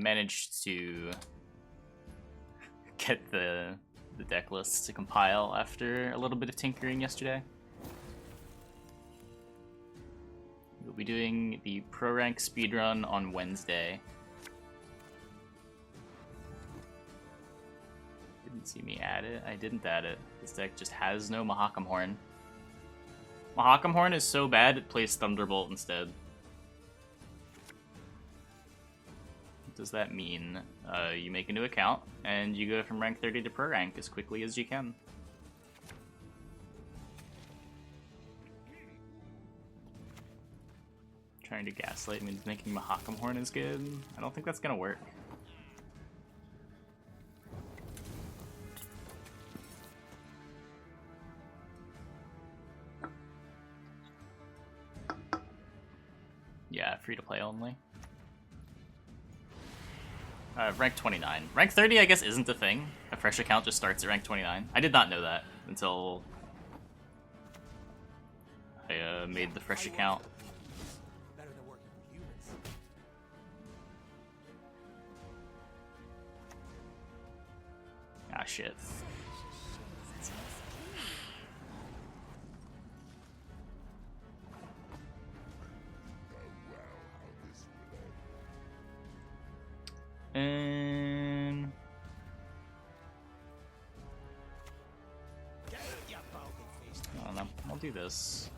Managed to get the deck list to compile after a little bit of tinkering yesterday. We'll be doing the pro rank speedrun on Wednesday. Didn't see me add it. I didn't add it. This deck just has no Mahakam Horn. Mahakam Horn is so bad it plays Thunderbolt instead. What does that mean? You make a new account and you go from rank 30 to pro rank as quickly as you can. Trying to gaslight means making Mahakam Horn is good. I don't think that's gonna work. Yeah, free to play only. Rank 29. Rank 30, I guess, isn't a thing. A fresh account just starts at rank 29. I did not know that until I made the fresh account. Ah, shit. And I don't know. I'll do this.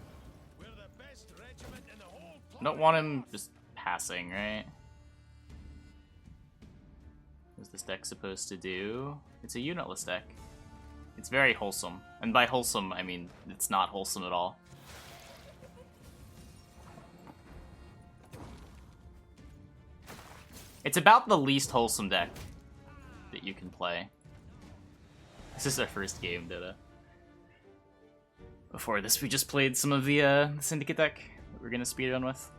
I don't want him just passing, right? What's this deck supposed to do? It's a unitless deck. It's very wholesome. And by wholesome, I mean it's not wholesome at all. It's about the least wholesome deck that you can play. This is our first game, Dota. Before this, we just played some of the Syndicate deck that we're gonna speedrun with.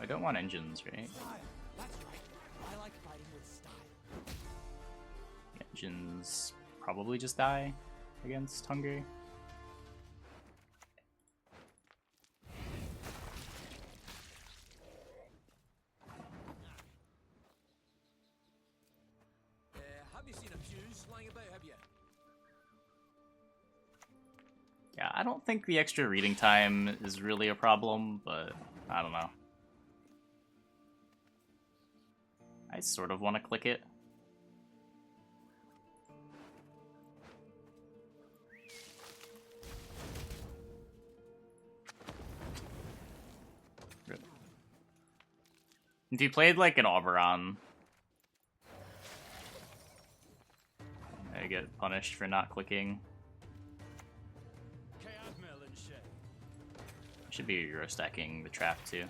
I don't want engines, right? Engines probably just die against hunger. Have you seen a fuse lying about, have you? Yeah, I don't think the extra reading time is really a problem, but I don't know. I sort of want to click it. If you played like an Oberon, I get punished for not clicking. Should be Euro stacking the trap too.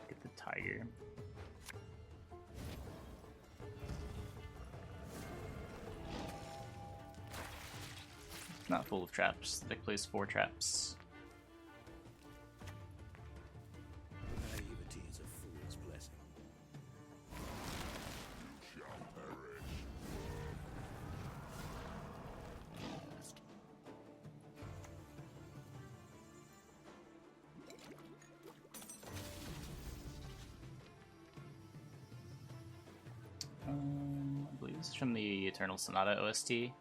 Get the tiger. Not full of traps. The deck plays 4 traps. Naivety is a fool's blessing. You shall perish. I believe this is from the Eternal Sonata OST.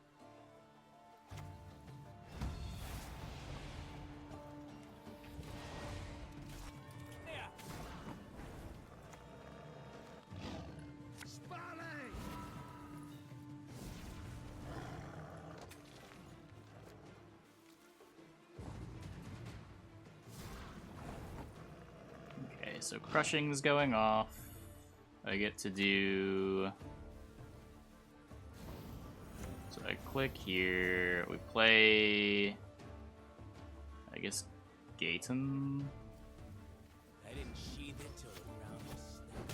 So crushing's going off. I get to do... So I click here, we play I guess Gaten. I didn't sheathe it till the ground was snapped.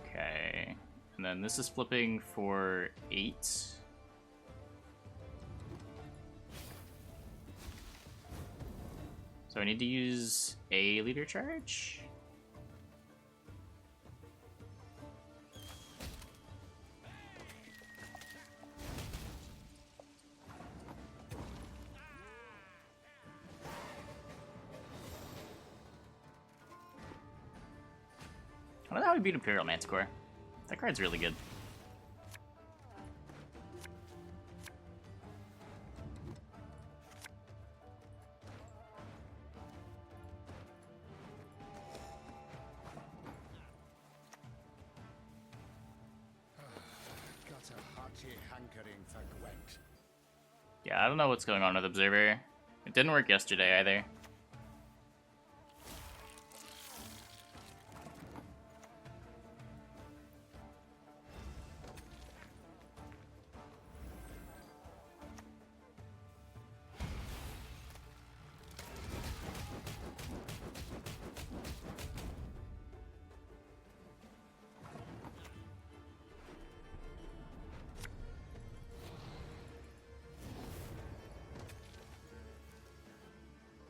Okay. And then this is flipping for 8. So I need to use a leader charge? I wonder how we beat Imperial Manticore. That card's really good. Got a hearty hankering for Gwent. Yeah, I don't know what's going on with Observer. It didn't work yesterday either.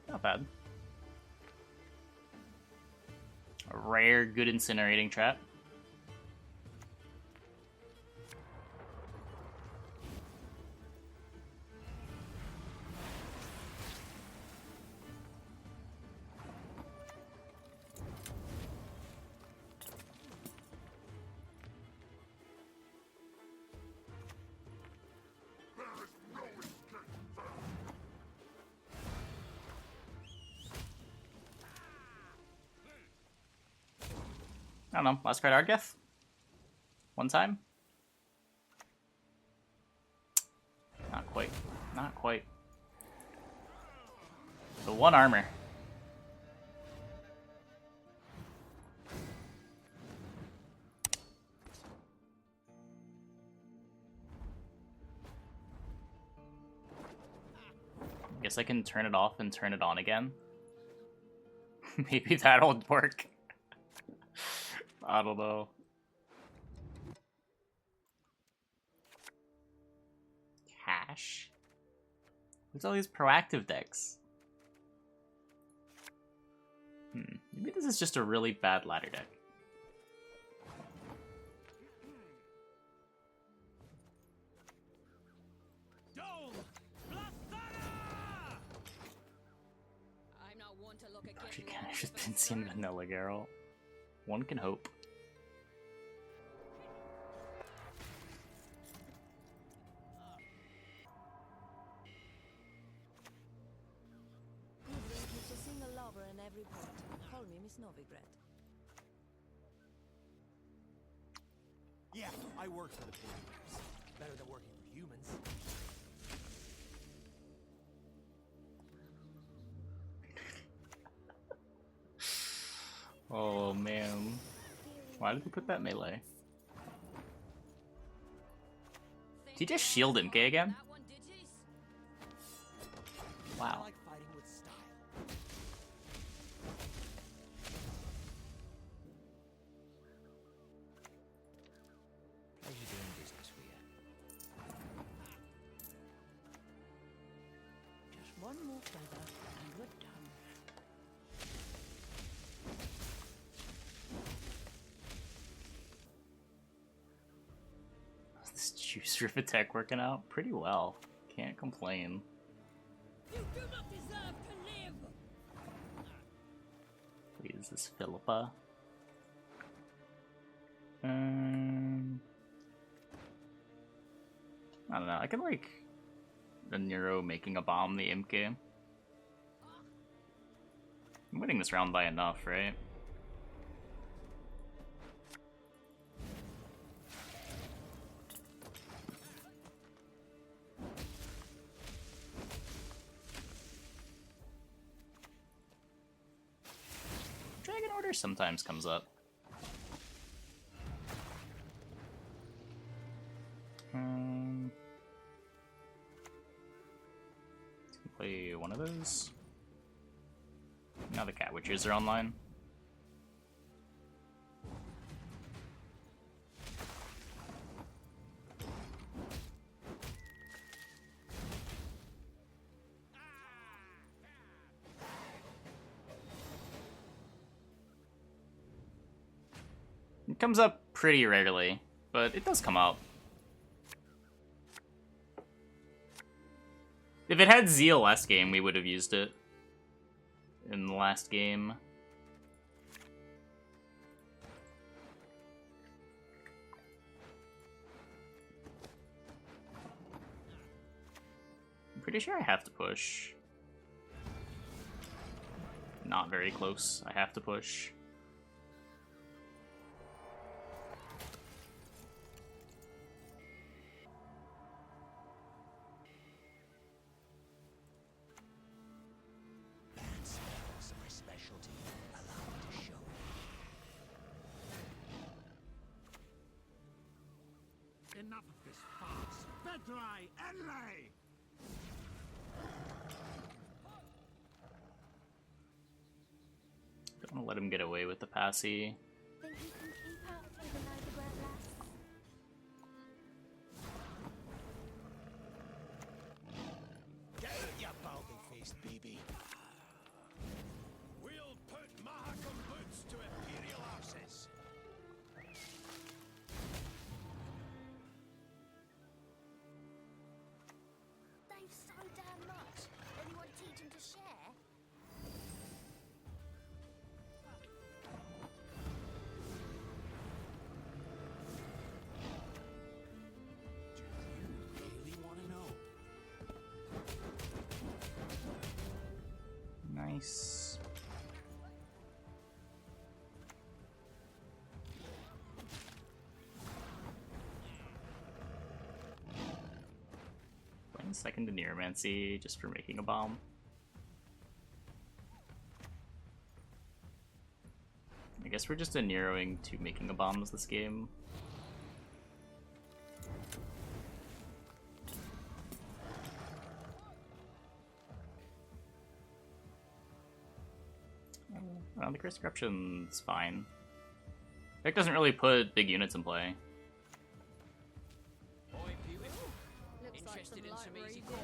Not bad. A rare, good incinerating trap. I don't know. Last card Argeth? One time? Not quite. Not quite. The one armor. Guess I can turn it off and turn it on again. Maybe that'll work. I don't know. Cash? What's all these proactive decks? Maybe this is just a really bad ladder deck. Actually, can I just been seeing Vanilla Geralt? One can hope. Yeah, I work for the Blueboys. Better than working for humans. Oh man. Why did he put that melee? Did he just shield MK again? Wow. I like fighting with style. Pleasure doing business with you. Just one more feather and we're done. This juice rip attack working out pretty well. Can't complain. You do not deserve to live! Wait, is this Philippa? I don't know. I can like the Nero making a bomb the Imke. I'm winning this round by enough, right? Dragon Order sometimes comes up. play one of those. Now the Cat Witchers are online. It comes up pretty rarely, but it does come up. If it had Zeal last game, we would have used it in the last game. I'm pretty sure I have to push. Not very close. I have to push. Enough of this farce. Bedrai, Enlay! Don't want to let him get away with the passy. Think you can keep up even though the Gwent lasts? Get out, you baldy-faced baby. We'll put Mahakam boots to Imperial arses. They've so damn much. Anyone teach them to share? Do you really want to know? Nice. Playing second to Neuromancy just for making a bomb. I guess we're just narrowing to making a bombs this game. The Curse Corruption's fine. Deck doesn't really put big units in play. Boy, beautiful. Looks Interested like in some some light easy reading. coin?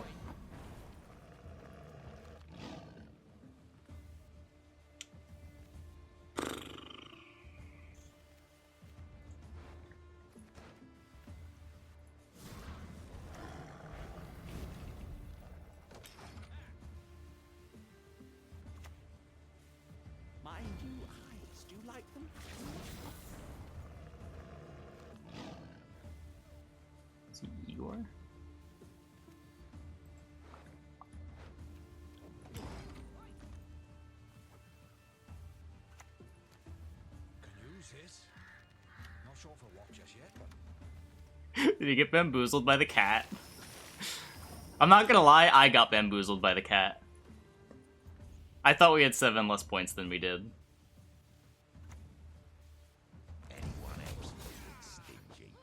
Mind you, eyes, do you like them? Is he Igor? Can use this. Not sure for what just yet, but Did he get bamboozled by the cat? I'm not gonna lie, I got bamboozled by the cat. I thought we had 7 less points than we did. anyone else feeling stingy?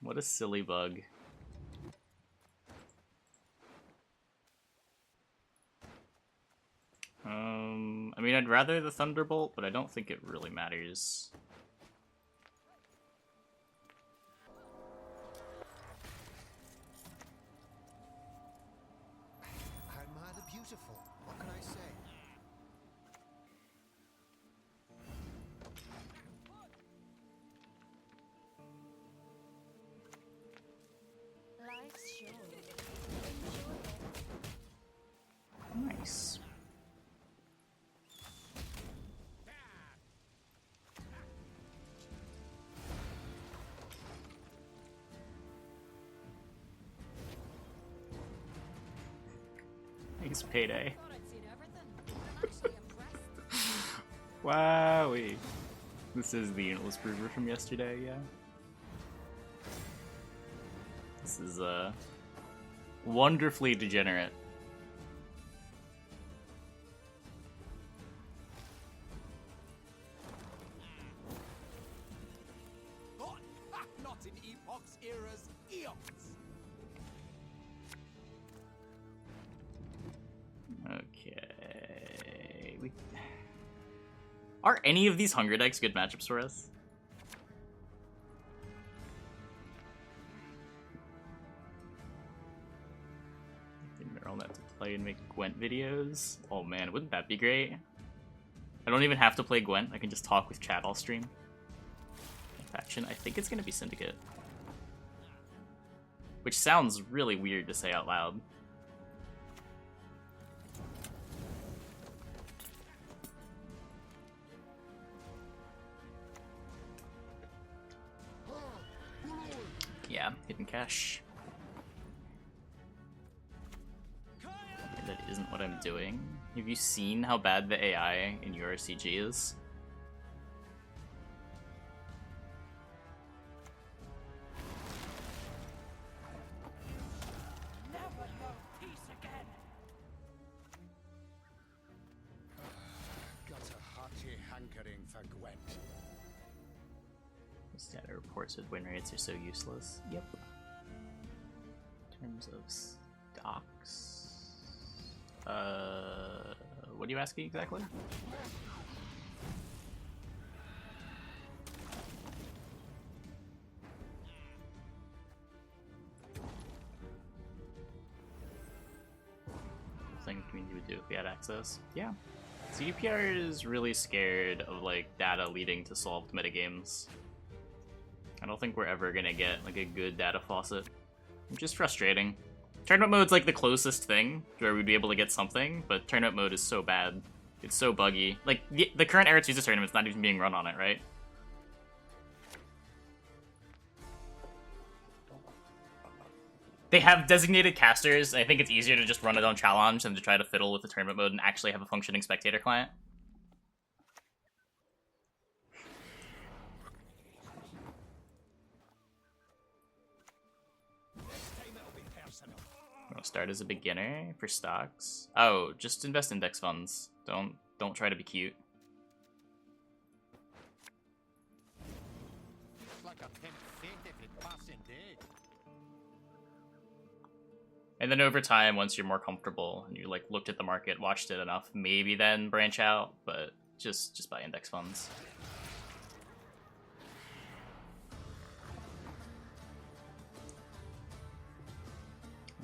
What a silly bug. I mean, I'd rather the Thunderbolt, but I don't think it really matters. I admire the beautiful. What can I say? Life's short. Enjoy it. Nice. Nice payday. Thought I'd seen everything. I'm actually impressed. Wowee. This is the unitless prover from yesterday, yeah. This is wonderfully degenerate. Fox era's eons. Okay. Are any of these Hunger decks good matchups for us? I'll have to play and make Gwent videos. Oh man, wouldn't that be great? I don't even have to play Gwent. I can just talk with chat all stream. Faction, I think it's gonna be Syndicate. Which sounds really weird to say out loud. Yeah, hidden cache. Okay, that isn't what I'm doing. Have you seen how bad the AI in URCG is? Got a hearty hankering for Gwent. Data reports with win rates are so useless. Yep. In terms of stocks... what are you asking exactly? Thing community would do if we had access. Yeah. CDPR is really scared of like data leading to solved metagames. I don't think we're ever gonna get like a good data faucet, which is frustrating. Tournament mode's like the closest thing where we'd be able to get something, but tournament mode is so bad. It's so buggy. Like, the current Eretz tournament's not even being run on it, right? They have designated casters. I think it's easier to just run it on challenge than to try to fiddle with the tournament mode and actually have a functioning spectator client. I'll start as a beginner for stocks. Oh, just invest in index funds. Don't try to be cute. And then over time, once you're more comfortable and you like looked at the market, watched it enough, maybe then branch out, but just buy index funds.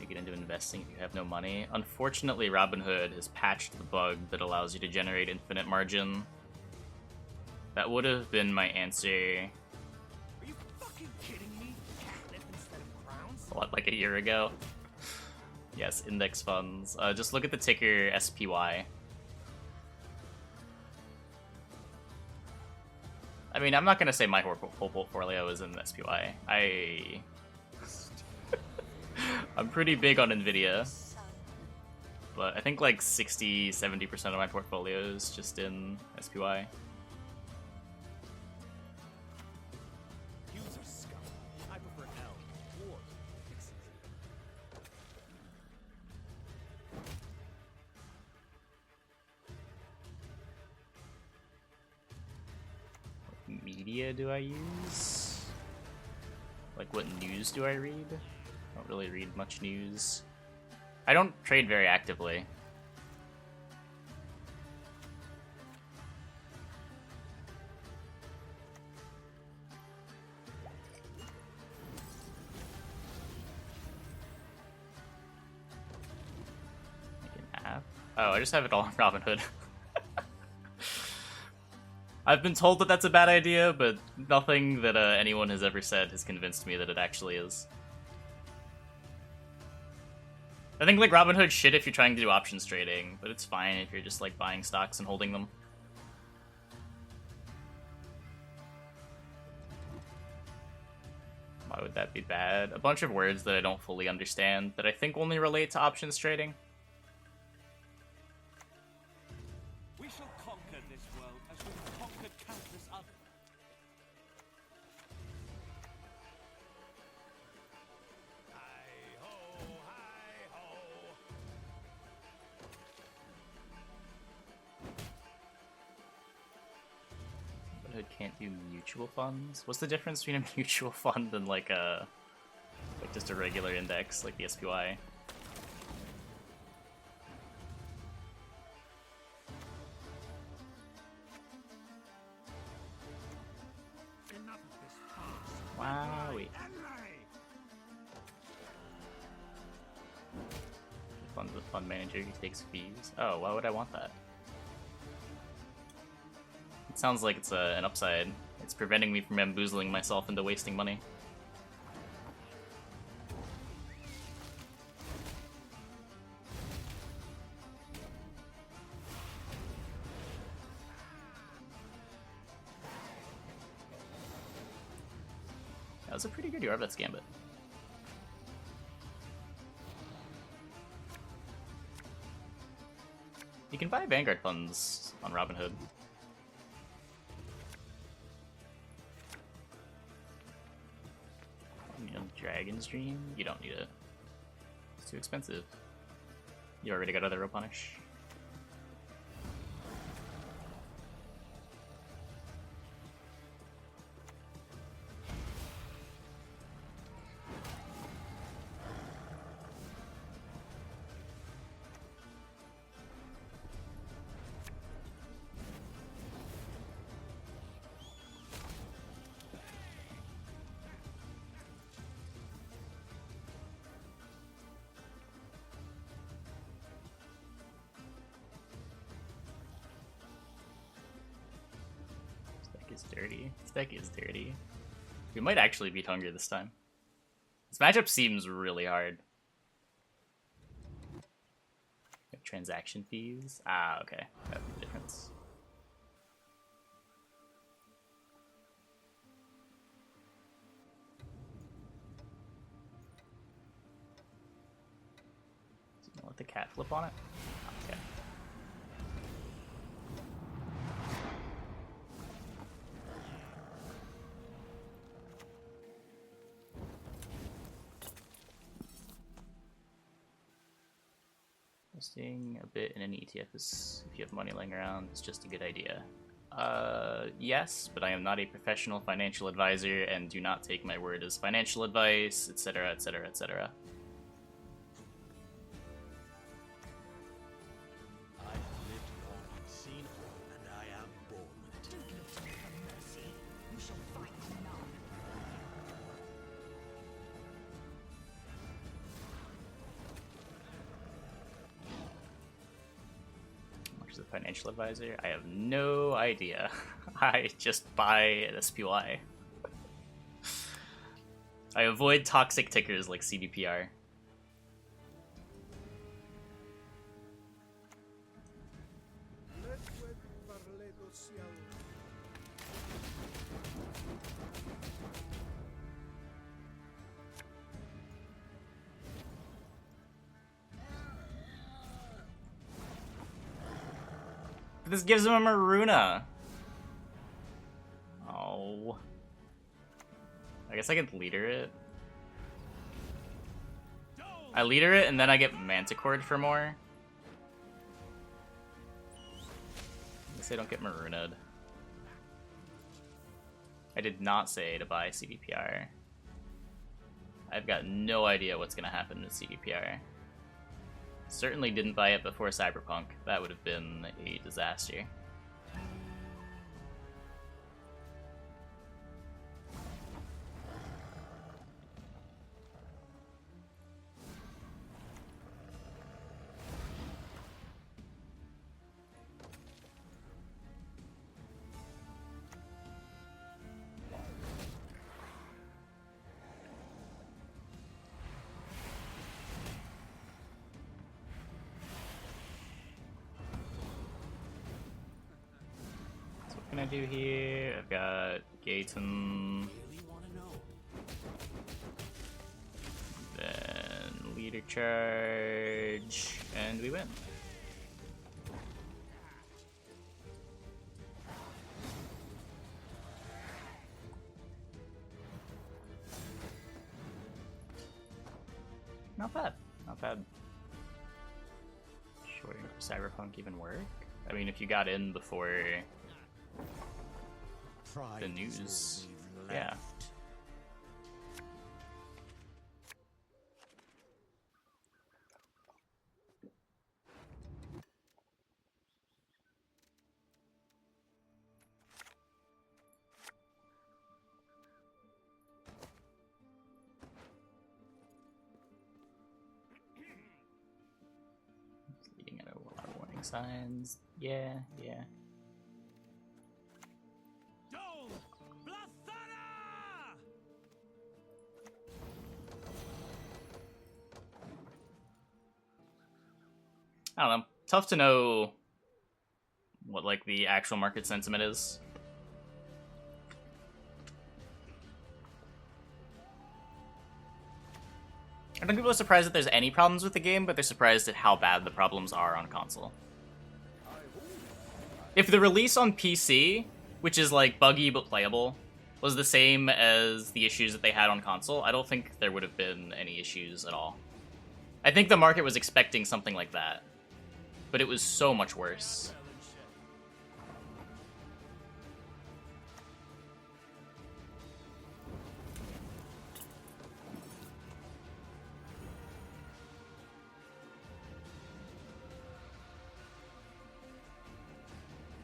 You get into investing if you have no money. Unfortunately, Robinhood has patched the bug that allows you to generate infinite margin. That would have been my answer. Are you fucking kidding me? Catnip instead of crowns? What, like a year ago? Yes, index funds. Just look at the ticker SPY. I mean, I'm not gonna say my whole portfolio is in SPY. I'm pretty big on Nvidia, but I think like 60-70% of my portfolio is just in SPY. User scum. I prefer L or Pixels. What media do I use? Like, what news do I read? I don't really read much news. I don't trade very actively. Make an app? Oh, I just have it all on Robinhood. I've been told that that's a bad idea, but nothing that anyone has ever said has convinced me that it actually is. I think like Robinhood's shit if you're trying to do options trading, but it's fine if you're just like buying stocks and holding them. Why would that be bad? A bunch of words that I don't fully understand that I think only relate to options trading. We shall conquer this world as we've conquered countless others. Hi-ho, hi-ho. What Robinhood can't do mutual funds. What's the difference between a mutual fund and like just a regular index like the SPY? Wowie. Fund the fund manager who takes fees. Oh, why would I want that? It sounds like it's an upside. It's preventing me from bamboozling myself into wasting money. That was a pretty good Yarvet's Gambit. You can buy Vanguard funds on Robinhood. You know, Dragon's Dream? You don't need it. It's too expensive. You already got other Punish. Is dirty. This deck is dirty. We might actually beat Hunger this time. This matchup seems really hard. Transaction fees? Ah, okay. That's the difference. So you let the cat flip on it? Okay. Investing a bit in an ETF is, if you have money laying around, is just a good idea. Yes, but I am not a professional financial advisor and do not take my word as financial advice, etc., etc., etc. I have lived long and seen all, and I am born with it. Don't look to me for mercy. You shall find none. As a financial advisor, I have no idea. I just buy an SPY. I avoid toxic tickers like CDPR. But this gives him a Maruna. Oh. I guess I could leader it. I leader it and then I get Manticored for more. I guess I don't get Maruna'd. I did not say to buy CDPR. I've got no idea what's gonna happen with CDPR. Certainly didn't buy it before Cyberpunk. That would have been a disaster. What can I do here? I've got Gaten, then leader charge, and we win. Not bad, not bad. Shorting for Cyberpunk even work? I mean, if you got in before the news. Yeah. Leading at a lot of warning signs. Yeah. I don't know. Tough to know what like the actual market sentiment is. I think people are surprised that there's any problems with the game, but they're surprised at how bad the problems are on console. If the release on PC, which is like buggy but playable, was the same as the issues that they had on console, I don't think there would have been any issues at all. I think the market was expecting something like that, but it was so much worse.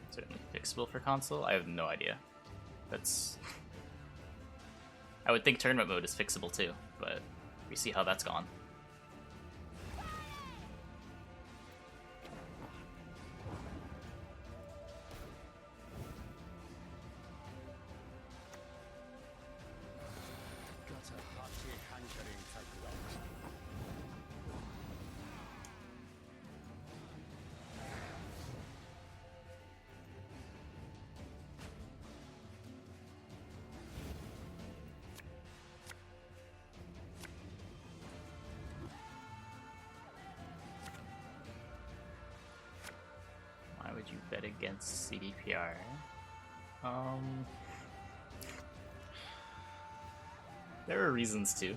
Certainly fixable for console? I have no idea. That's... I would think tournament mode is fixable too, but we see how that's gone. Why would you bet against CDPR? There are reasons to.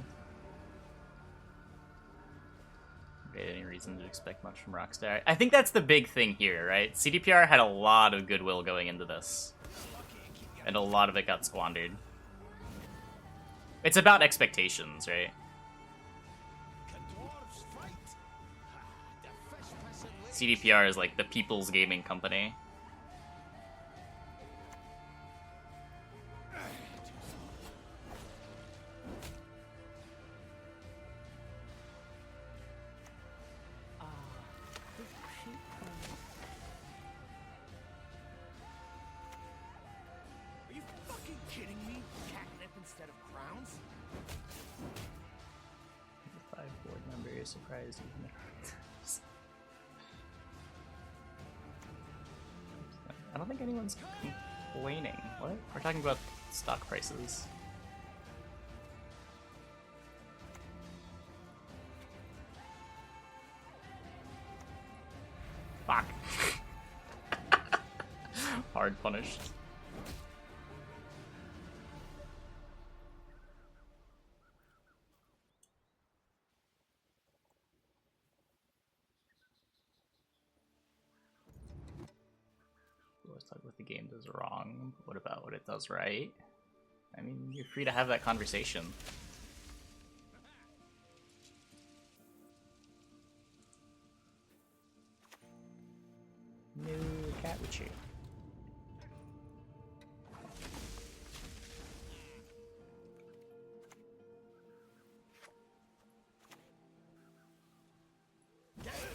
Okay, any reason to expect much from Rockstar? I think that's the big thing here, right? CDPR had a lot of goodwill going into this, and a lot of it got squandered. It's about expectations, right? CDPR is like the people's gaming company. Are you fucking kidding me? Catnip instead of crowns? 5 board members surprised even. I don't think anyone's complaining. What? We're talking about stock prices. Fuck. Hard punished. Let's talk what the game does wrong. What about what it does right? I mean, you're free to have that conversation. No cat with you.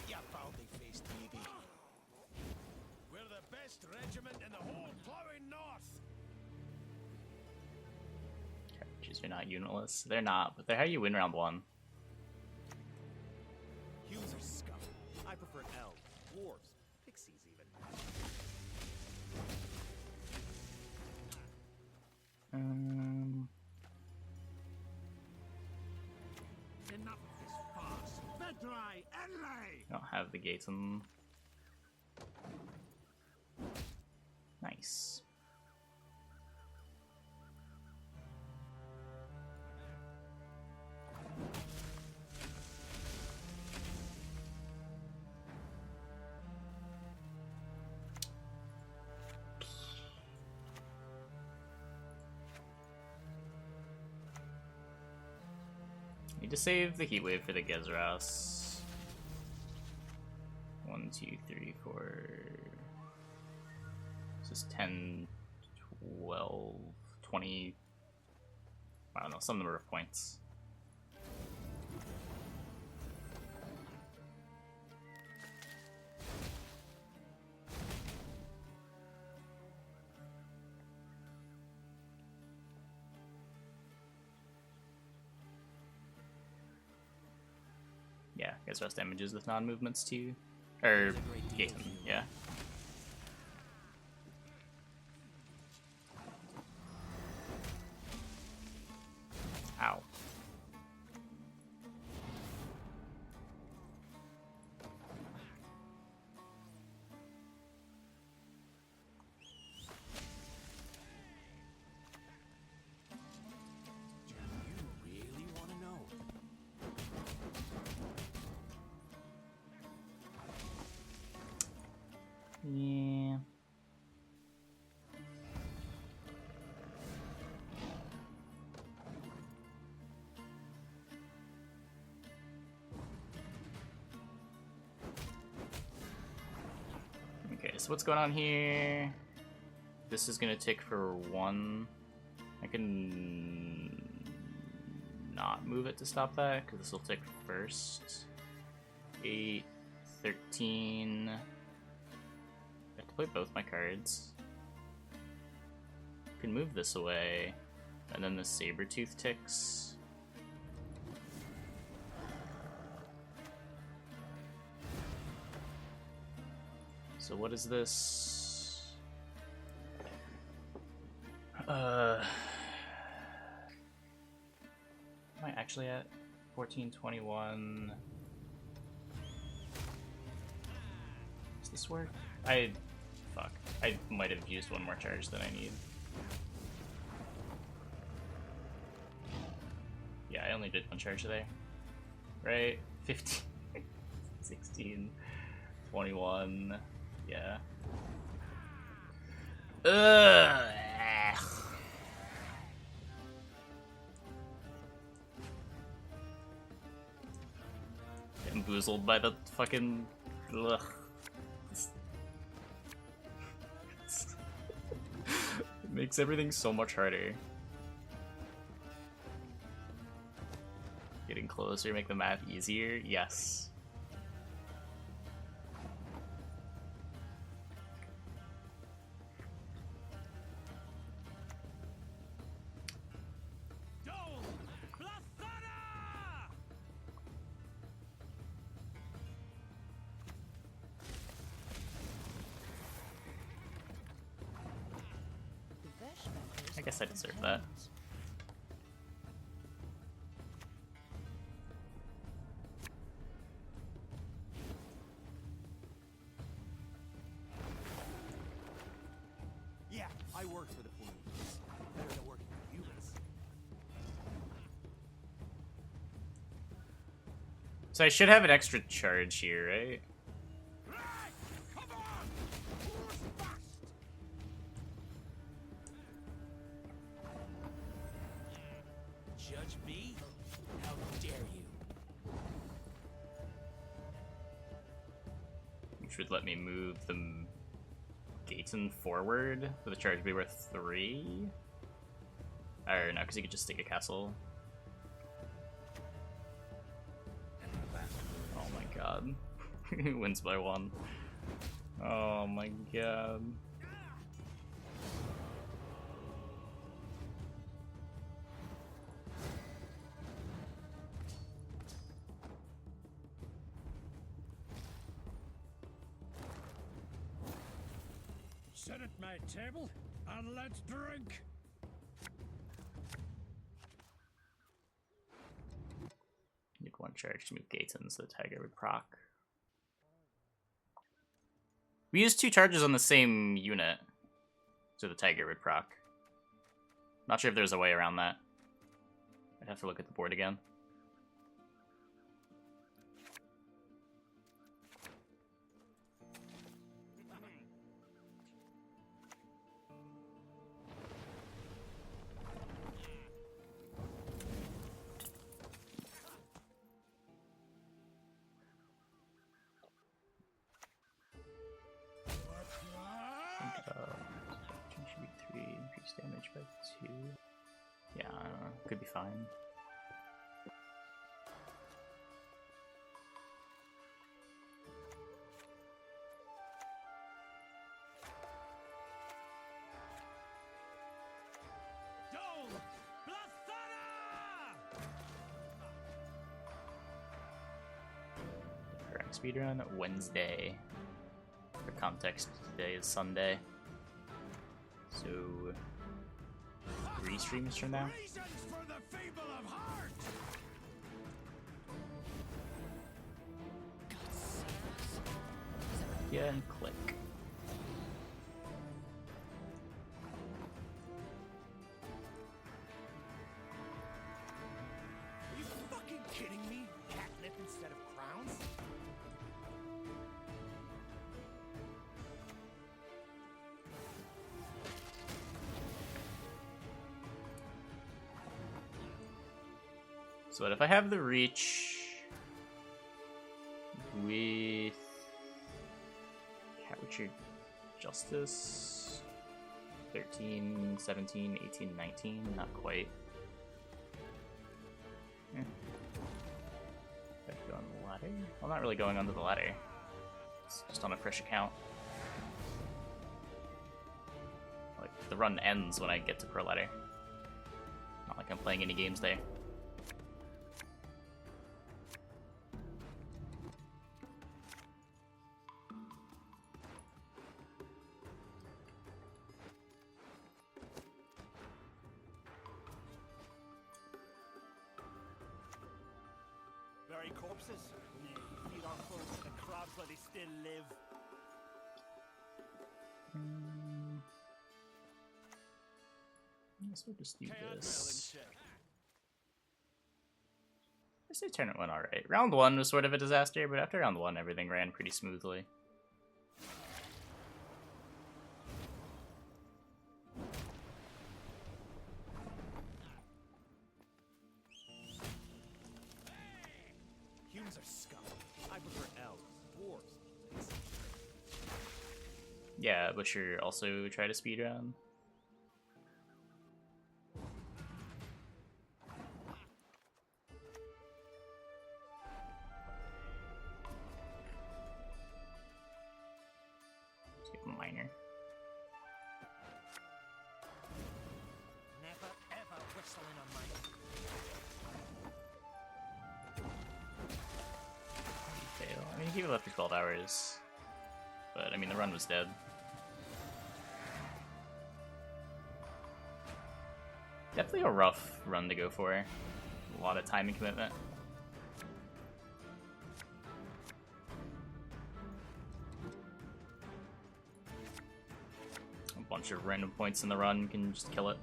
You baldy-faced baby. We're the best regiment in the whole plowing north. Characters are not unitless. They're not, but they're how you win round 1. Humans are scum. I prefer elves, dwarves, pixies even. Enough of this farce. Vedrai, Enlay! I don't have the gates on. Nice. Need to save the heat wave for the Gezras. 1, 2, 3, 4. This is 10, 12, 20. I don't know, some number of points. Yeah, Gezras damages with non-movements too. Or Gaten, yeah. Ow. You really want to know? Yeah. Okay, so what's going on here? This is gonna tick for 1. I can not move it to stop that, because this will tick first. 8, 13. I have to play both my cards. I can move this away, and then the Saber Tooth ticks. So what is this? Am I actually at 1421? Does this work? Fuck. I might have used one more charge than I need. Yeah, I only did one charge there. Right? 15, 16, 21. Yeah. Ugh. Bamboozled by the fucking. Ugh. It makes everything so much harder. Getting closer, make the math easier? Yes. I guess I deserve that. Yeah, I work for the police. Better than working for humans. So I should have an extra charge here, right? Come on! Who's first? Judge me? How dare you? Which would let me move the Gaten forward with a charge be worth 3. Or no, because you could just take a castle. Oh my god. He wins by 1. Oh my god. Sit at my table and let's drink. Need 1 charge to move Gaten so the Tiger would proc. We used 2 charges on the same unit, so the Tiger would proc. Not sure if there's a way around that. I'd have to look at the board again. Should be 3, increase damage by 2. Yeah, I don't know. Could be fine. Current speedrun Wednesday. For context, today is Sunday. So 3 streams from now. Reasons for the fable of heart. Yeah, and click. Are you fucking kidding me? Catnip instead of crowns? So what if I have the reach with Capture Justice 13, 17, 18, 19, not quite. Eh. If I go on the ladder? Well, not really going onto the ladder. It's just on a fresh account. Like, the run ends when I get to pro ladder. Not like I'm playing any games there. Bury corpses? Feed our clothes to the crabs while they still live. I guess we'll just do Can't this. shit. I say tournament went alright. Round 1 was sort of a disaster, but after round 1 everything ran pretty smoothly. Humans are scum. I prefer elves, dwarves. Yeah, Butcher also tried to speedrun. Let's get Minor. Never ever whistling on my. Fail. I mean, he gave it left for 12 hours. But, I mean, the run was dead. Definitely a rough run to go for. A lot of time and commitment. A bunch of random points in the run can just kill it.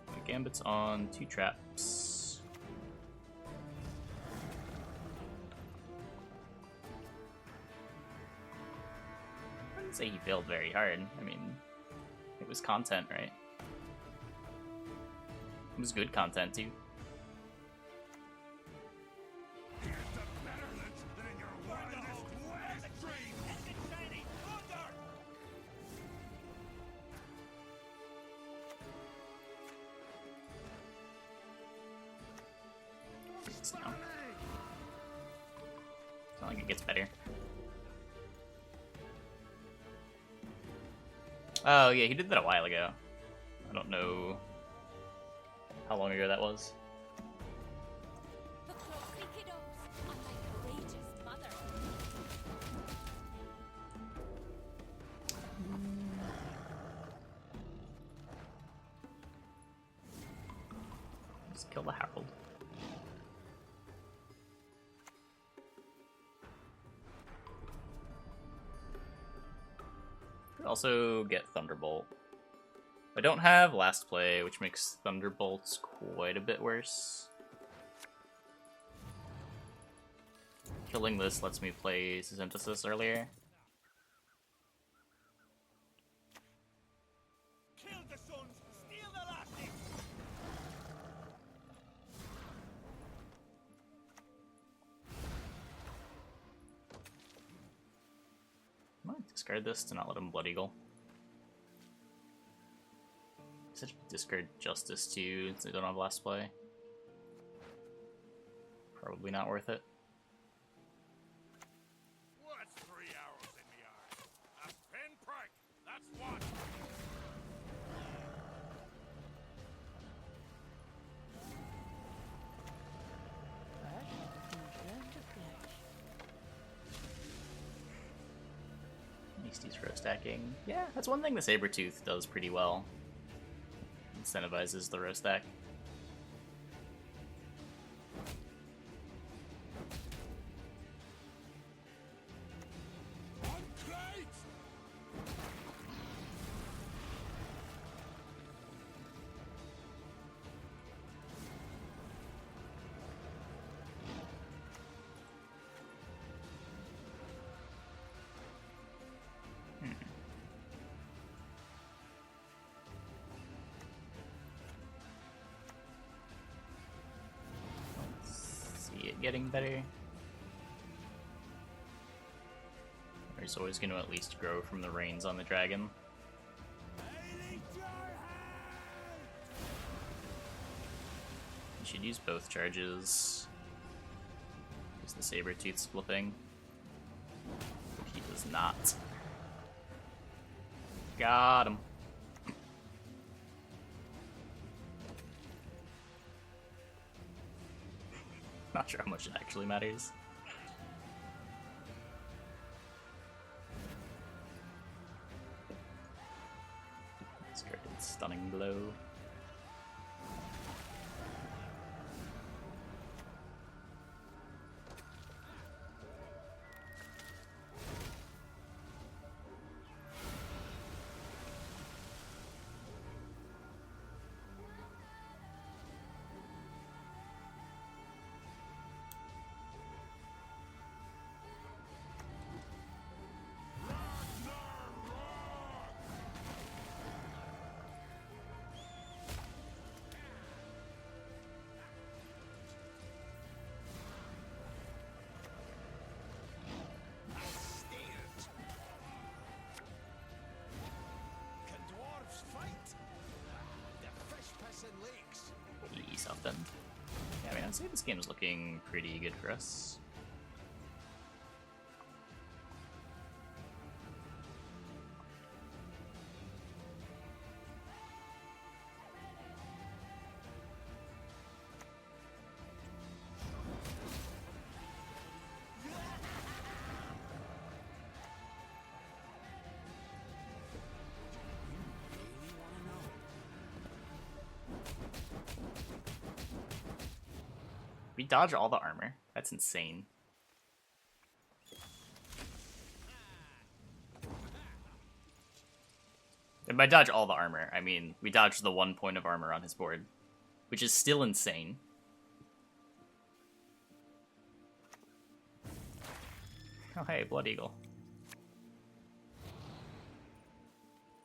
The Gambit's on 2 traps. I wouldn't say he failed very hard. I mean, it was content, right? It was good content, too. It's not like it gets better. Oh, yeah, he did that a while ago. I don't know how long ago that was. The closely kiddos are my courageous mother. Just kill the Harald. Could also get Thunderbolt. I don't have Last Play, which makes Thunderbolts quite a bit worse. Killing this lets me play Saesenthesis earlier. Kill the sons, steal the lasses. Come on. Discard this to not let him Blood Eagle. Such discard Justice too, since they don't have last play. Probably not worth it. What's 3 arrows in the eye? A pinprick! That's what! At least he's row stacking. Yeah, that's one thing the Sabertooth does pretty well. Incentivizes the row stack. Getting better. He's always going to at least grow from the reins on the dragon. You should use both charges. Because the Sabertooth's flipping. He does not. Got him. Not sure how much it actually matters. Discarded Stunning Blow. South Bend. Yeah, I mean, I'd say this game is looking pretty good for us. We dodge all the armor. That's insane. And by dodge all the armor, I mean we dodged the 1 point of armor on his board, which is still insane. Oh hey, Blood Eagle.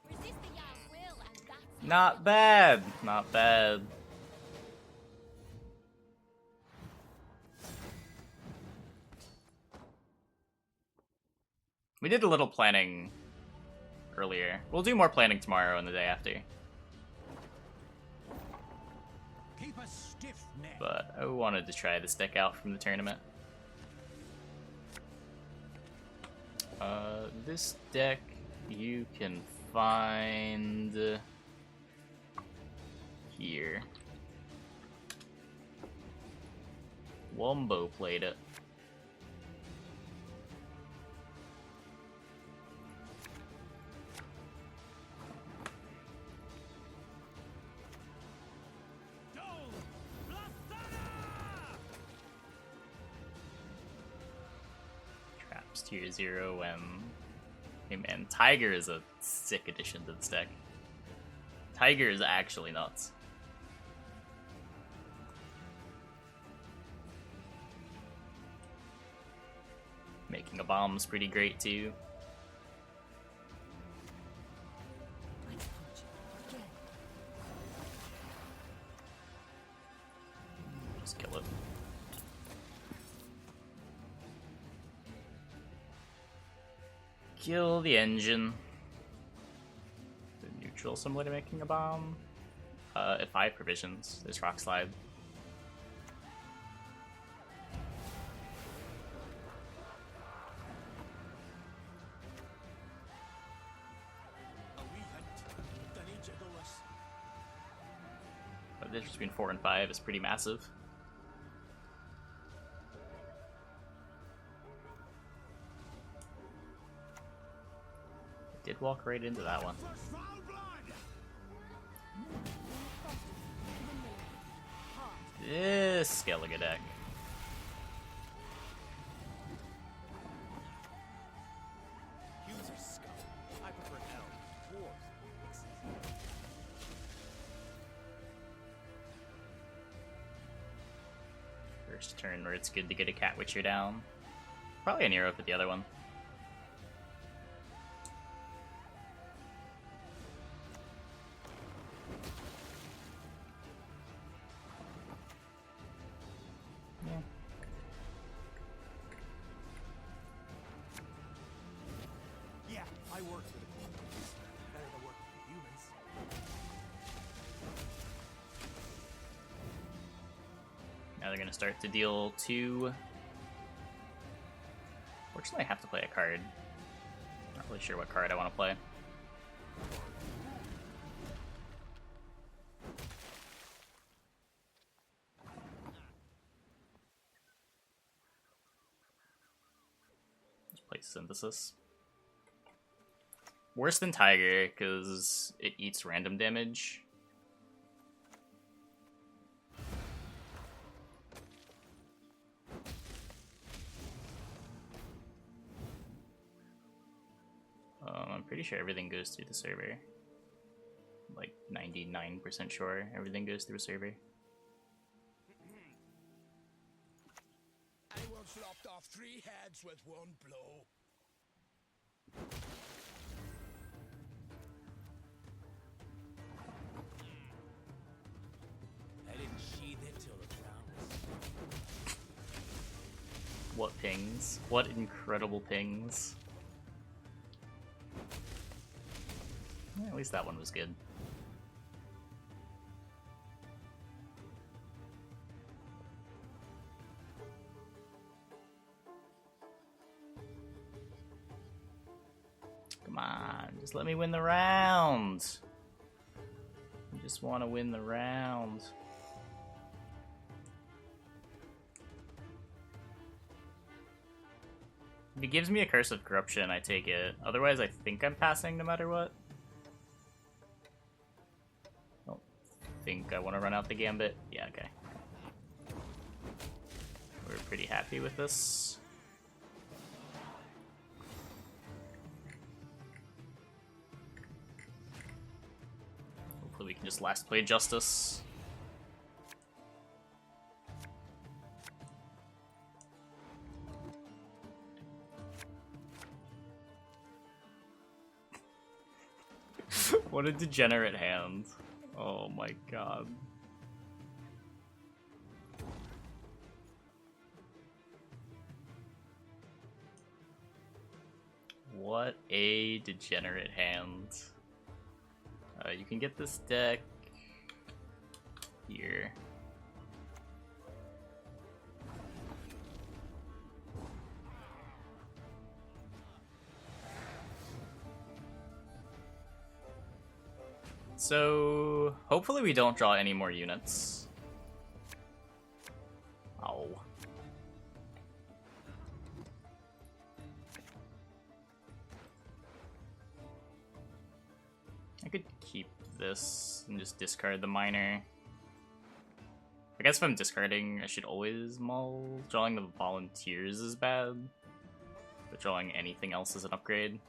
Resist the Jarl's will, and that's Not bad. Not bad. We did a little planning earlier. We'll do more planning tomorrow and the day after. Keep a stiff neck. But I wanted to try this deck out from the tournament. This deck you can find here. Wumbo played it. Tier 0 and hey man, Tiger is a sick addition to this deck. Tiger is actually nuts. Making a bomb's pretty great too. Just kill it. Kill the engine. The neutral similar to making a bomb. At 5 provisions, there's Rock Slide. A wee hint. Dunny jiggle us. But the difference between 4 and 5 is pretty massive. Did walk right into that one. For foul blood! This Skellige deck. User scum. I prefer elves, dwarves, pixies. First turn where it's good to get a Cat Witcher down. Probably an hero for the other one. Yeah. Yeah, I work for the corporates. Better than work for the humans. Now they're gonna start to deal 2. Fortunately, I have to play a card. Not really sure what card I want to play. Let's play Synthesis. Worse than Tiger, because it eats random damage. I'm pretty sure everything goes through the server. Like 99% sure everything goes through a server. I once lopped off 3 heads with 1 blow. I didn't sheathe it till the ground was. What pings? What incredible pings. Yeah, at least that one was good. Come on, just let me win the round. I just want to win the round. If it gives me a Curse of Corruption, I take it. Otherwise, I think I'm passing no matter what. I don't think I want to run out the Gambit. Yeah, okay. We're pretty happy with this. Hopefully we can just last play Justice. What a degenerate hand. Oh my god. What a degenerate hand. You can get this deck here. So, hopefully we don't draw any more units. Oh. I could keep this and just discard the minor. I guess if I'm discarding, I should always mull. Drawing the volunteers is bad, but drawing anything else is an upgrade.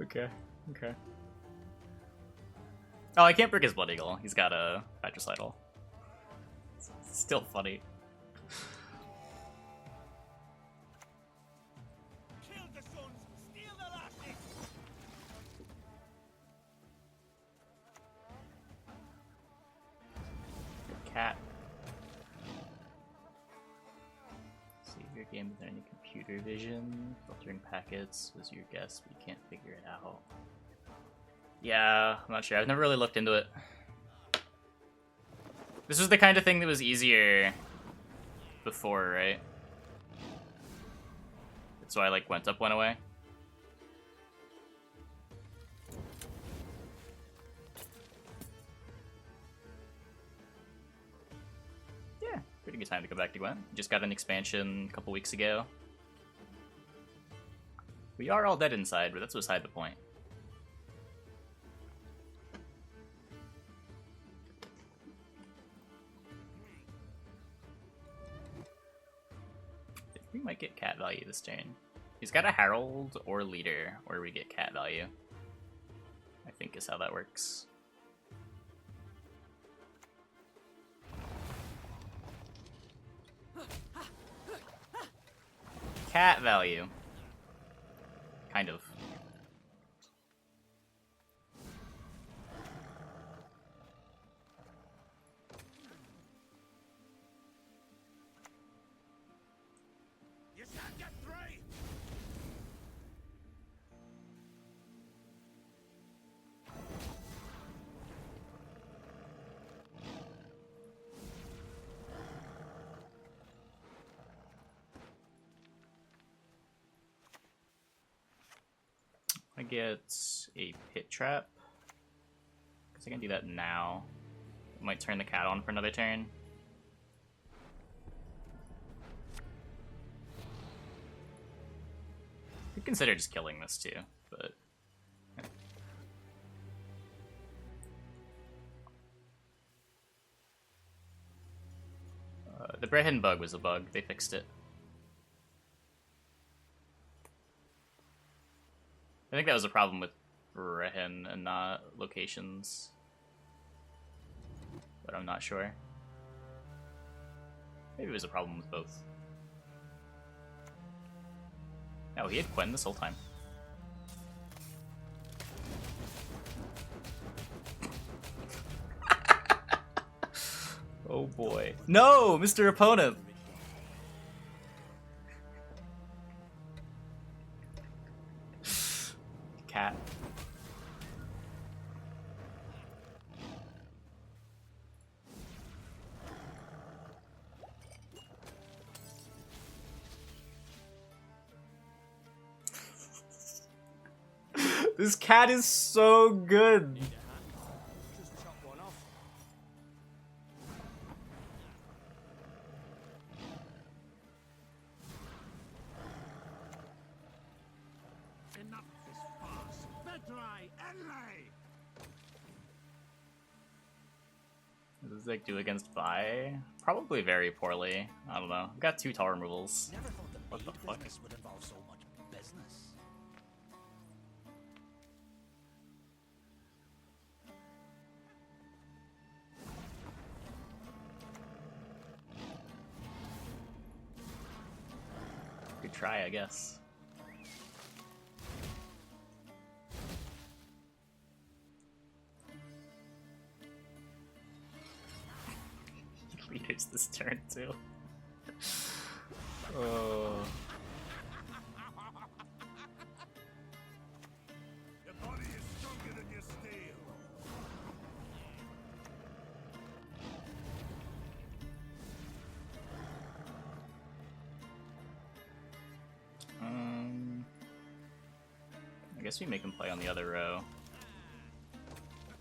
Okay, okay. Oh, I can't break his Blood Eagle. He's got a Patricidal. It's still funny. Kill the sons, steal the lasses. Cat. your game without any computer vision. Filtering packets was your guess, but you can't figure it out. Yeah, I'm not sure. I've never really looked into it. This was the kind of thing that was easier before, right? That's why, like, Gwent went away. Yeah, pretty good time to go back to Gwent. Just got an expansion a couple weeks ago. We are all dead inside, but that's beside the point. We might get cat value this turn. He's got a Harald or leader, or we get cat value. I think is how that works. Cat value. Kind of. You can't get three! I get a pit trap. Because I can do that now. Might turn the cat on for another turn. Could consider just killing this too, but the Brehin bug was a bug. They fixed it. I think that was a problem with Brehin and not locations, but I'm not sure. Maybe it was a problem with both. No, he had Gwent this whole time. Oh boy. No, Mr. Opponent! Cat. This cat is so good. Just chop one off. Enough this farce. Bedrai, Enlay! What does it do against Vi? Probably very poorly. I don't know. I've got 2 tower removals. Never thought that What the fuck? business would involve so much business. Good try, I guess. Leaders this turn too. Oh. Your body is stronger than your steel. I guess we make him play on the other row.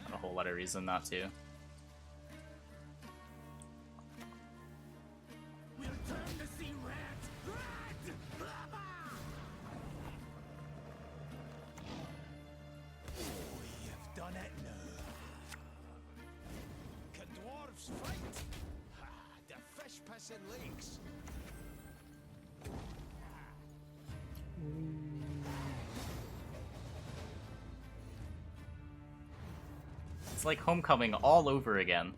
Not a whole lot of reason not to. We'll turn to see red! Red! Oh, you've done it now. Can dwarves fight? Ha, the fish pissing lakes. It's like Homecoming all over again.